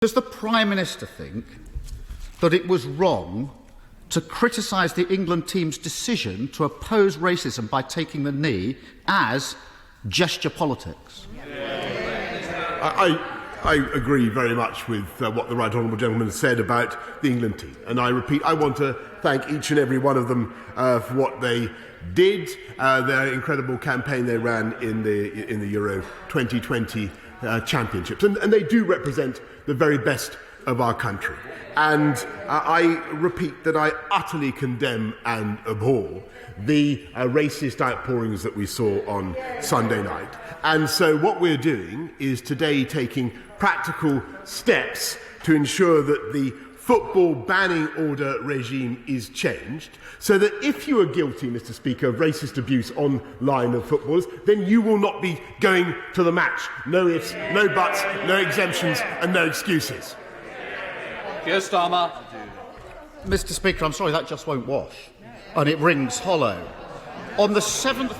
Does the Prime Minister think that it was wrong to criticise the England team's decision to oppose racism by taking the knee as gesture politics? I agree very much with what the Right Honourable Gentleman has said about the England team. And I repeat, I want to thank each and every one of them for what they did, their incredible campaign they ran in the Euro 2020 Championships. And they do represent the very best of our country. And I repeat that I utterly condemn and abhor the racist outpourings that we saw on Sunday night. And so what we're doing is today taking practical steps to ensure that the football banning order regime is changed, so that if you are guilty, Mr. Speaker, of racist abuse online of footballers, then you will not be going to the match. No ifs, no buts, no exemptions and no excuses. Keir Starmer. Mr. Speaker, I'm sorry, that just won't wash. And it rings hollow. On the 7th,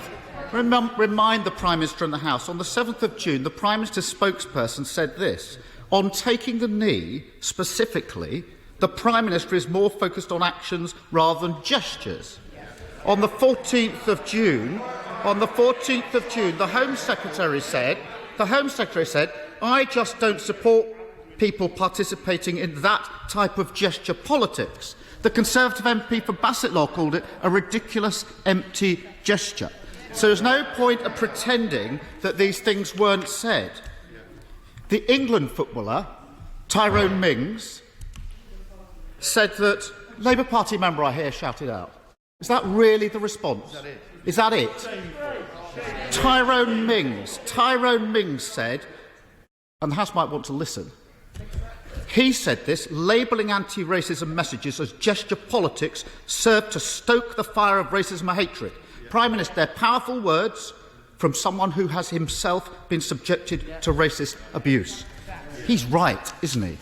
remind the Prime Minister and the House, on the 7th of June, the Prime Minister's spokesperson said this: on taking the knee, specifically, the Prime Minister is more focused on actions rather than gestures. On the 14th of June, the Home Secretary said, I just don't support people participating in that type of gesture politics. The Conservative MP for Bassetlaw called it a ridiculous, empty gesture. So there's no point of pretending that these things weren't said. The England footballer, Tyrone Mings, said that Labour Party member I hear shouted out. Is that really the response? Is that it? Tyrone Mings said, and the House might want to listen, he said this: labelling anti-racism messages as gesture politics serve to stoke the fire of racism and hatred. Prime Minister, they're powerful words from someone who has himself been subjected to racist abuse. He's right, isn't he?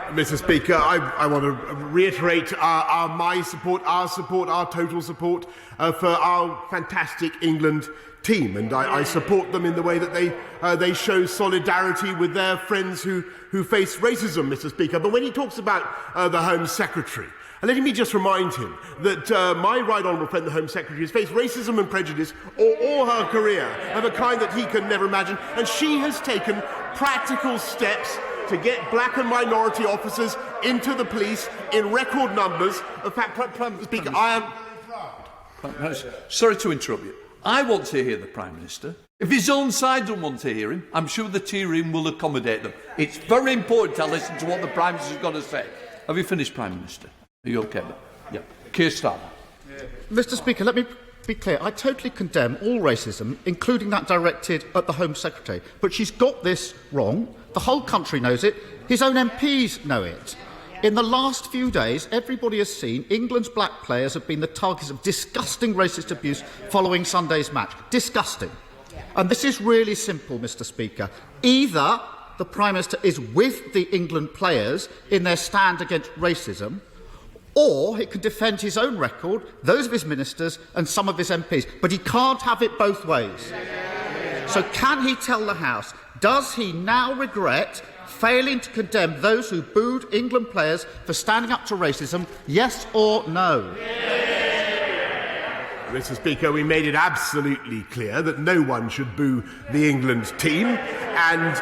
Mr. Speaker, I want to reiterate my support, our total support for our fantastic England team, and I support them in the way that they show solidarity with their friends who face racism, Mr. Speaker. But when he talks about the Home Secretary, let me just remind him that my right honourable friend, the Home Secretary, has faced racism and prejudice all her career of a kind that he can never imagine, and she has taken practical steps to get black and minority officers into the police in record numbers. In fact, Prime Speaker, I am... Sorry to interrupt you. I want to hear the Prime Minister. If his own side don't want to hear him, I'm sure the tea room will accommodate them. It's very important to listen to what the Prime Minister's got to say. Have you finished, Prime Minister? Are you OK? Yeah. Keir Starmer. Mr. Speaker, let me be clear. I totally condemn all racism, including that directed at the Home Secretary. But she's got this wrong. The whole country knows it. His own MPs know it. In the last few days, everybody has seen England's black players have been the targets of disgusting racist abuse following Sunday's match. Disgusting. And this is really simple, Mr. Speaker. Either the Prime Minister is with the England players in their stand against racism, or he can defend his own record, those of his ministers and some of his MPs. But he can't have it both ways. So can he tell the House, does he now regret failing to condemn those who booed England players for standing up to racism, yes or no? Mr. Speaker, we made it absolutely clear that no one should boo the England team. And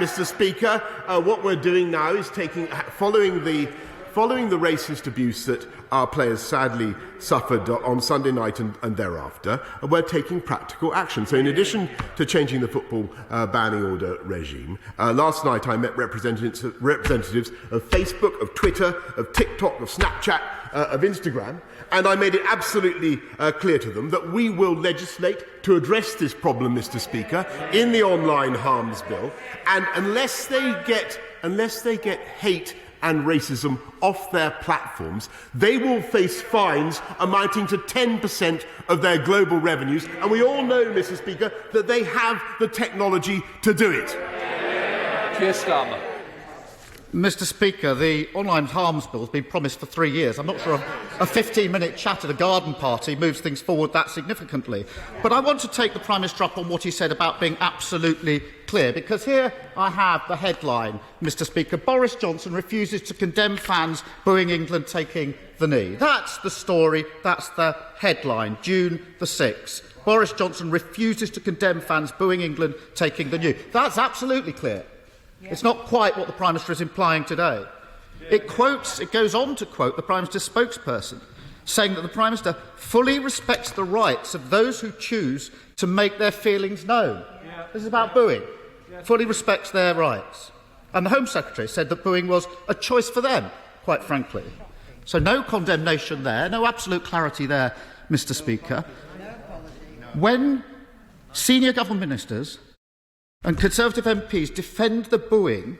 Mr. Speaker, what we're doing now is following the racist abuse that our players sadly suffered on Sunday night and thereafter, we're taking practical action. So in addition to changing the football banning order regime, last night I met representatives of Facebook, of Twitter, of TikTok, of Snapchat, of Instagram, and I made it absolutely clear to them that we will legislate to address this problem, Mr. Speaker, in the online harms bill, and unless they get hate and racism off their platforms, they will face fines amounting to 10% of their global revenues. And we all know, Mr. Speaker, that they have the technology to do it. Keir Starmer. Mr. Speaker, the online harms bill has been promised for 3 years. I'm not sure a 15-minute chat at a garden party moves things forward that significantly. But I want to take the Prime Minister up on what he said about being absolutely clear, because here I have the headline, Mr. Speaker: Boris Johnson refuses to condemn fans booing England taking the knee. That's the story, that's the headline, June the 6th. Boris Johnson refuses to condemn fans booing England taking the knee. That's absolutely clear. It's not quite what the Prime Minister is implying today. It goes on to quote the Prime Minister's spokesperson, saying that the Prime Minister fully respects the rights of those who choose to make their feelings known. This is about booing. Fully respects their rights. And the Home Secretary said that booing was a choice for them, quite frankly. So no condemnation there, no absolute clarity there, Mr. Speaker. When senior government ministers and Conservative MPs defend the booing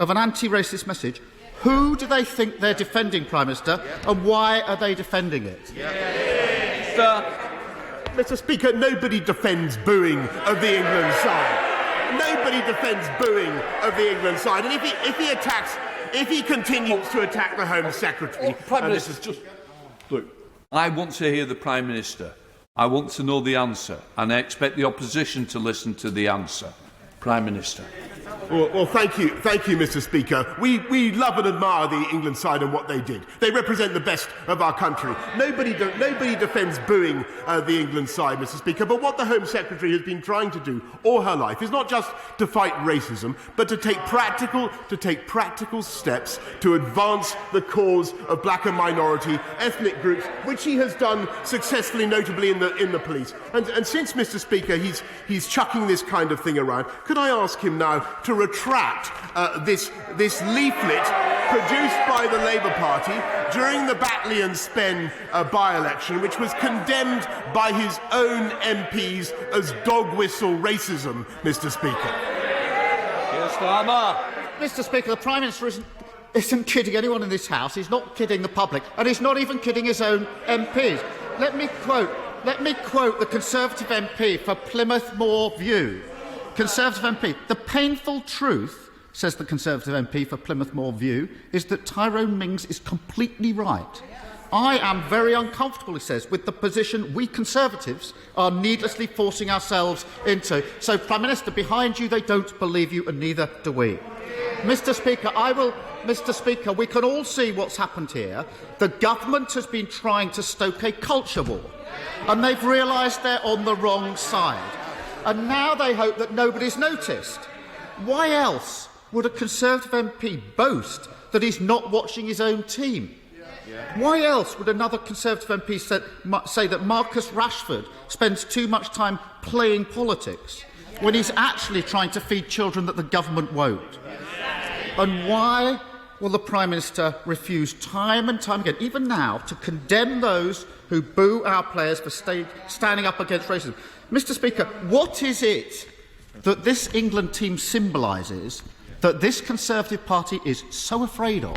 of an anti-racist message, who do they think they're defending, Prime Minister, and why are they defending it? Mr. Speaker, nobody defends booing of the England side. Nobody defends booing of the England side. And if he continues to attack the Home Secretary... Prime Minister, look, I want to hear the Prime Minister. I want to know the answer, and I expect the opposition to listen to the answer. Prime Minister. Well, thank you, Mr. Speaker. We love and admire the England side and what they did. They represent the best of our country. Nobody defends booing the England side, Mr. Speaker. But what the Home Secretary has been trying to do all her life is not just to fight racism, but to take practical steps to advance the cause of black and minority ethnic groups, which he has done successfully, notably in the police. And since, Mr. Speaker, he's chucking this kind of thing around, could I ask him now to retract this leaflet produced by the Labour Party during the Batley and Spen by-election, which was condemned by his own MPs as dog whistle racism, Mr. Speaker? Keir Starmer. Mr. Speaker, the Prime Minister isn't kidding anyone in this House. He's not kidding the public, and he's not even kidding his own MPs. Let me quote the Conservative MP for Plymouth Moor View. Conservative MP: the painful truth, says the Conservative MP for Plymouth Moor View, is that Tyrone Mings is completely right. I am very uncomfortable, he says, with the position we Conservatives are needlessly forcing ourselves into. So, Prime Minister, behind you they don't believe you, and neither do we. Mr. Speaker, we can all see what's happened here. The government has been trying to stoke a culture war, and they've realised they're on the wrong side. And now they hope that nobody's noticed. Why else would a Conservative MP boast that he's not watching his own team? Why else would another Conservative MP say that Marcus Rashford spends too much time playing politics when he's actually trying to feed children that the government won't? And why will the Prime Minister refuse time and time again, even now, to condemn those who boo our players for standing up against racism? Mr. Speaker, what is it that this England team symbolises that this Conservative Party is so afraid of?